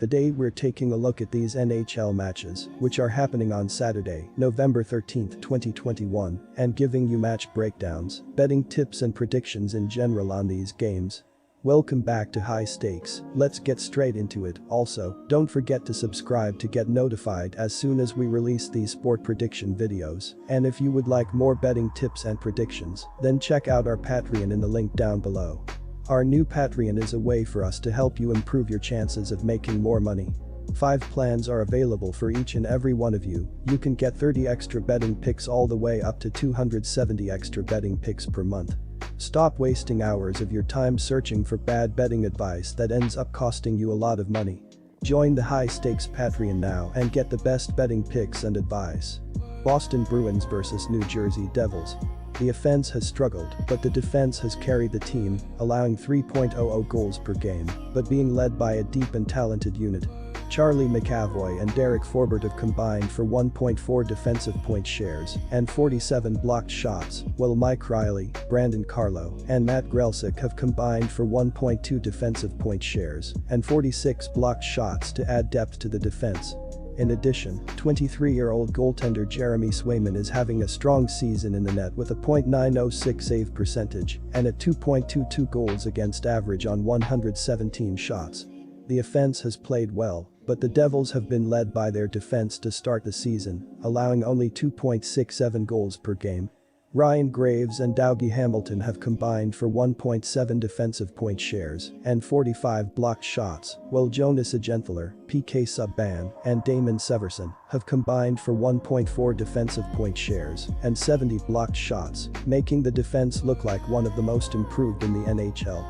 Today we're taking a look at these NHL matches, which are happening on Saturday, November 13, 2021, and giving you match breakdowns, betting tips and predictions in general on these games. Welcome back to High Stakes, let's get straight into it. Also, don't forget to subscribe to get notified as soon as we release these sport prediction videos, and if you would like more betting tips and predictions, then check out our Patreon in the link down below. Our new Patreon is a way for us to help you improve your chances of making more money. 5 plans are available for each and every one of you. You can get 30 extra betting picks all the way up to 270 extra betting picks per month. Stop wasting hours of your time searching for bad betting advice that ends up costing you a lot of money. Join the High Stakes Patreon now and get the best betting picks and advice. Boston Bruins vs New Jersey Devils. The offense has struggled, but the defense has carried the team, allowing 3.00 goals per game, but being led by a deep and talented unit. Charlie McAvoy and Derek Forbort have combined for 1.4 defensive point shares and 47 blocked shots, while Mike Reilly, Brandon Carlo, and Matt Grzelcyk have combined for 1.2 defensive point shares and 46 blocked shots to add depth to the defense. In addition, 23-year-old goaltender Jeremy Swayman is having a strong season in the net with a .906 save percentage and a 2.22 goals against average on 117 shots. The offense has played well, but the Devils have been led by their defense to start the season, allowing only 2.67 goals per game. Ryan Graves and Dougie Hamilton have combined for 1.7 defensive point shares and 45 blocked shots, while Jonas Agenthaler, PK Subban, and Damon Severson have combined for 1.4 defensive point shares and 70 blocked shots, making the defense look like one of the most improved in the NHL.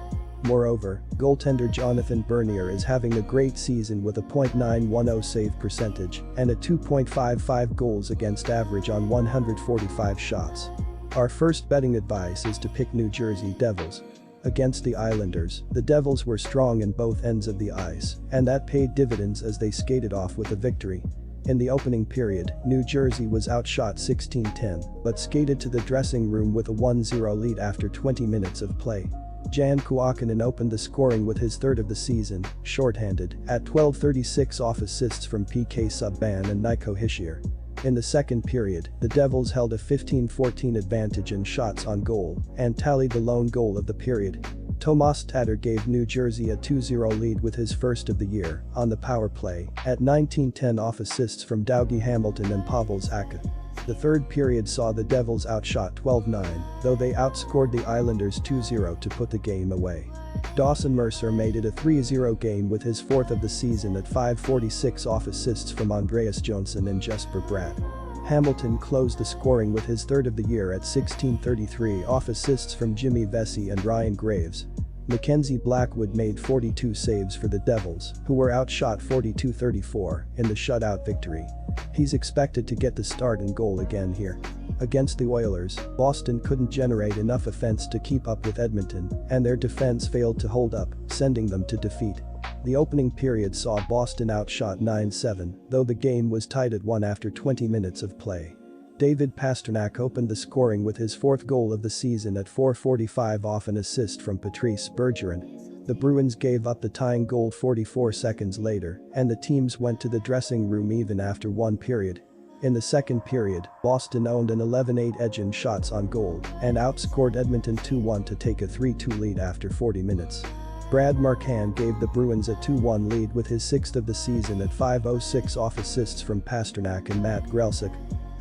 Moreover, goaltender Jonathan Bernier is having a great season with a .910 save percentage and a 2.55 goals against average on 145 shots. Our first betting advice is to pick New Jersey Devils. Against the Islanders, the Devils were strong in both ends of the ice, and that paid dividends as they skated off with a victory. In the opening period, New Jersey was outshot 16-10, but skated to the dressing room with a 1-0 lead after 20 minutes of play. Jan Kuokkanen opened the scoring with his third of the season, shorthanded, at 12:36 off assists from PK Subban and Nico Hischier. In the second period, the Devils held a 15-14 advantage in shots on goal and tallied the lone goal of the period. Tomas Tatar gave New Jersey a 2-0 lead with his first of the year on the power play at 19:10 off assists from Dougie Hamilton and Pavel Zacha. The third period saw the Devils outshot 12-9, though they outscored the Islanders 2-0 to put the game away. Dawson Mercer made it a 3-0 game with his fourth of the season at 5:46 off assists from Andreas Johnson and Jesper Bratt. Hamilton closed the scoring with his third of the year at 16:33 off assists from Jimmy Vesey and Ryan Graves. Mackenzie Blackwood made 42 saves for the Devils, who were outshot 42-34 in the shutout victory. He's expected to get the start and goal again here. Against the Oilers, Boston couldn't generate enough offense to keep up with Edmonton, and their defense failed to hold up, sending them to defeat. The opening period saw Boston outshot 9-7, though the game was tied at 1 after 20 minutes of play. David Pastrnak opened the scoring with his fourth goal of the season at 4:45 off an assist from Patrice Bergeron. The Bruins gave up the tying goal 44 seconds later, and the teams went to the dressing room even after one period. In the second period, Boston owned an 11-8 edge in shots on goal and outscored Edmonton 2-1 to take a 3-2 lead after 40 minutes. Brad Marchand gave the Bruins a 2-1 lead with his sixth of the season at 5:06 off assists from Pastrnak and Matt Grzelcyk.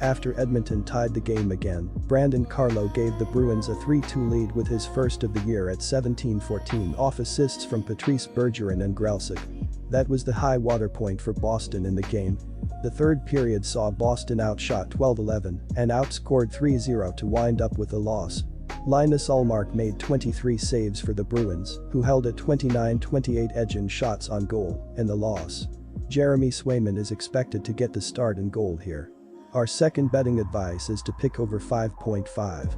After Edmonton tied the game again, Brandon Carlo gave the Bruins a 3-2 lead with his first of the year at 17:14 off assists from Patrice Bergeron and Grzelcyk. That was the high water point for Boston in the game. The third period saw Boston outshot 12-11 and outscored 3-0 to wind up with a loss. Linus Ullmark made 23 saves for the Bruins, who held a 29-28 edge in shots on goal in the loss. Jeremy Swayman is expected to get the start and goal here. Our second betting advice is to pick over 5.5.